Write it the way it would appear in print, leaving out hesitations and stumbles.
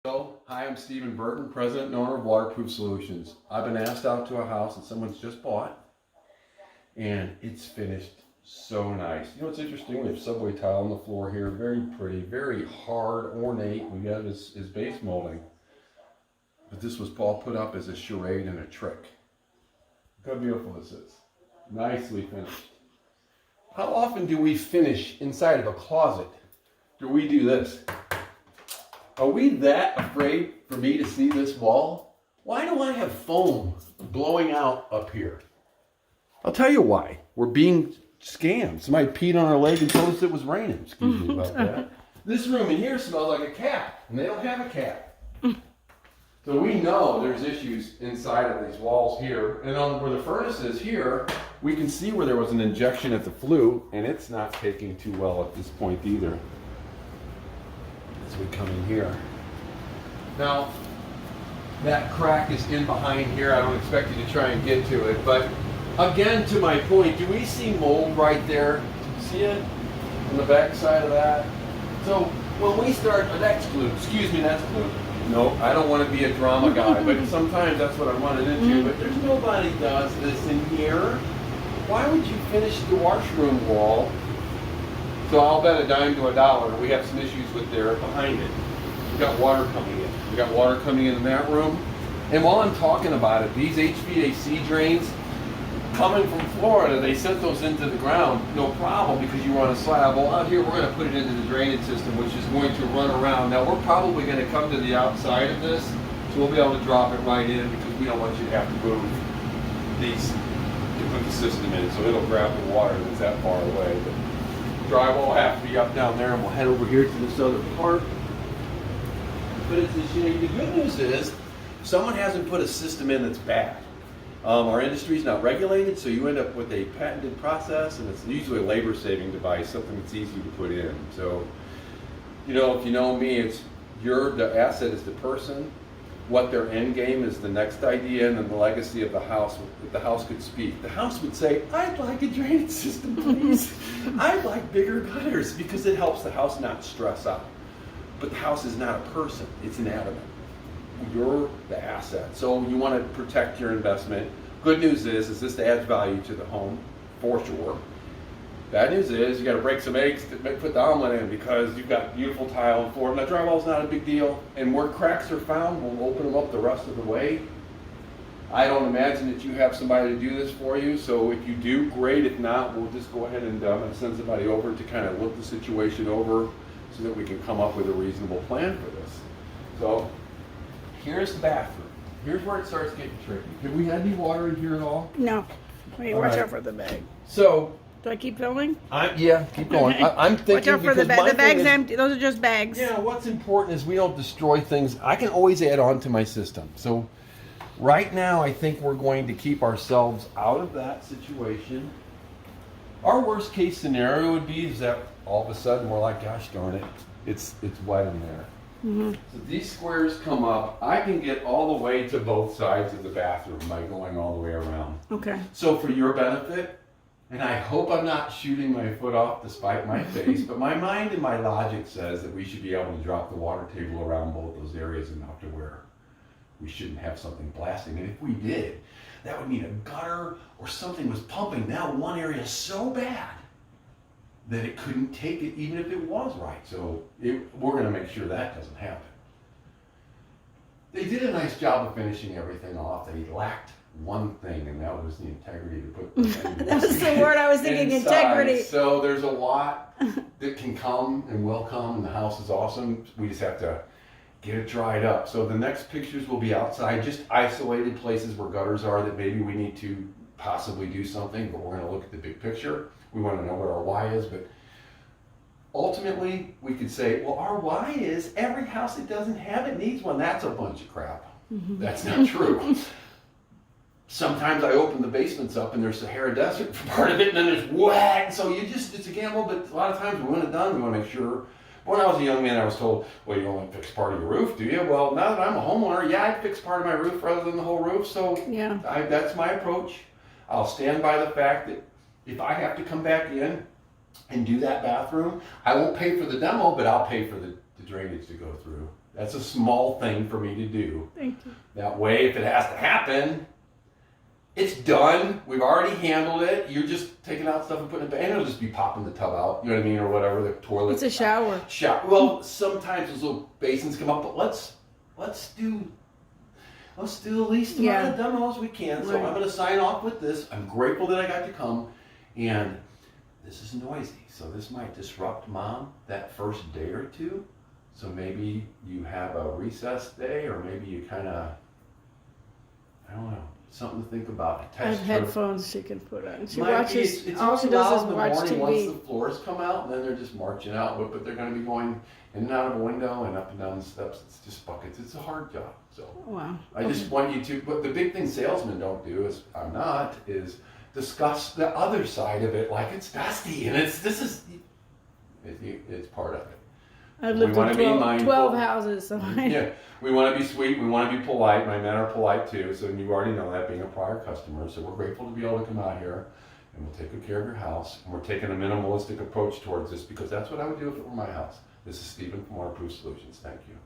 Hello, hi, I'm Stephen Burton, President and owner of Waterproof Solutions. I've been asked out to a house that someone's just bought, and it's finished so nice. You know what's interesting? We have subway tile on the floor here, very pretty, very hard, ornate. We got his base molding, but this was all put up as a charade and a trick. Look how beautiful this is. Nicely finished. How often do we finish inside of a closet? Do we do this? Are we that afraid for me to see this wall? Why do I have foam blowing out up here? I'll tell you why. We're being scammed. Somebody peed on our leg and told us it was raining. Excuse me about that. This room in here smells like a cat, and they don't have a cat. So we know there's issues inside of these walls here. And on where the furnace is here, we can see where there was an injection at the flue, and it's not taking too well at this point either. As we come in here. Now, that crack is in behind here. I don't expect you to try and get to it, but again, to my point, do we see mold right there? See it on the back side of that? So when we start, that's glue. Excuse me, that's glue. No, I don't want to be a drama guy, but sometimes that's what I wanted into. But there's nobody does this in here. Why would you finish the washroom wall? So I'll bet a dime to a dollar. We have some issues with there behind it. We've got water coming in. We got water coming in that room. And while I'm talking about it, these HVAC drains coming from Florida, they sent those into the ground, no problem, because you were on a slab. Well, out here we're going to put it into the drainage system, which is going to run around. Now we're probably going to come to the outside of this, so we'll be able to drop it right in because we don't want you to have to move these to put the system in. So it'll grab the water that's that far away. But drywall will have to be up down there, and we'll head over here to this other part. But it's a shame. The good news is, someone hasn't put a system in that's bad. Our industry's not regulated, so you end up with a patented process, and it's usually a labor-saving device, something that's easy to put in. So, you know, if you know me, it's the asset is the person. What their end game is the next idea, and then the legacy of the house. If the house could speak, the house would say, "I'd like a drainage system, please. I'd like bigger gutters," because it helps the house not stress out. But the house is not a person; it's inanimate. You're the asset, so you want to protect your investment. Good news is this adds value to the home for sure. Bad news is you got to break some eggs to put the omelet in because you've got beautiful tile and floor. Now drywall's not a big deal, and where cracks are found, we'll open them up the rest of the way. I don't imagine that you have somebody to do this for you, so if you do, great. If not, we'll just go ahead and send somebody over to kind of look the situation over so that we can come up with a reasonable plan for this. So here's the bathroom. Here's where it starts getting tricky. Have we had any water in here at all? No. Wait, All watch right. out for the bag. So, Do I keep filming? yeah, keep going. Okay. I'm thinking Watch out for the because bag. my The bag's thing is, empty. Those are just bags. yeah, what's important is we don't destroy things. I can always add on to my system. So right now, I think we're going to keep ourselves out of that situation. Our worst case scenario would be is that all of a sudden we're like, gosh darn it, it's wet in there. So these squares come up. I can get all the way to both sides of the bathroom by going all the way around. Okay. So for your benefit, and I hope I'm not shooting my foot off despite my face, but my mind and my logic says that we should be able to drop the water table around both those areas enough to where we shouldn't have something blasting. And if we did, that would mean a gutter or something was pumping. Now one area is so bad that it couldn't take it even if it was right. So we're going to make sure that doesn't happen. They did a nice job of finishing everything off. They lacked one thing, and that was the integrity to put the thing That was the word I was thinking, inside. integrity. So there's a lot that can come and will come, and the house is awesome. We just have to get it dried up. So the next pictures will be outside, just isolated places where gutters are that maybe we need to possibly do something, but we're going to look at the big picture. We want to know what our why is, but ultimately we could say, well, our why is every house that doesn't have it needs one. That's a bunch of crap. That's not true. Sometimes I open the basements up and there's Sahara Desert for part of it, and then there's wet. So it's a gamble, but a lot of times we want it done. We want to make sure. When I was a young man, I was told, well, you only fix part of your roof, do you? Well, now that I'm a homeowner, yeah, I'd fix part of my roof rather than the whole roof. So Yeah. that's my approach. I'll stand by the fact that if I have to come back in and do that bathroom, I won't pay for the demo, but I'll pay for the drainage to go through. That's a small thing for me to do. Thank you. That way, if it has to happen, it's done. We've already handled it. You're just taking out stuff and putting it back. And it'll just be popping the tub out. You know what I mean? Or whatever, the toilet. It's a shower. Well, sometimes those little basins come up, but let's do the least amount of demos we can. So Right. I'm going to sign off with this. I'm grateful that I got to come. And this is noisy. So this might disrupt Mom that first day or two. So maybe you have a recess day, or maybe you kind of, I don't know, something to think about. I have headphones she can put on. She Might watches. be, it's All only she loud does is in the watch morning once TV. the floors come out, and then they're just marching out. But they're going to be going in and out of a window and up and down the steps. It's just buckets. It's a hard job. So Wow. I just want you to. But the big thing salesmen don't do is discuss the other side of it, like it's dusty and it's part of it. I've lived wanna in be 12, mindful. 12 houses, so Yeah, we want to be sweet. We want to be polite. My men are polite too, so you already know that being a prior customer. So we're grateful to be able to come out here, and we'll take good care of your house. And we're taking a minimalistic approach towards this because that's what I would do if it were my house. This is Stephen from Waterproof Solutions. Thank you.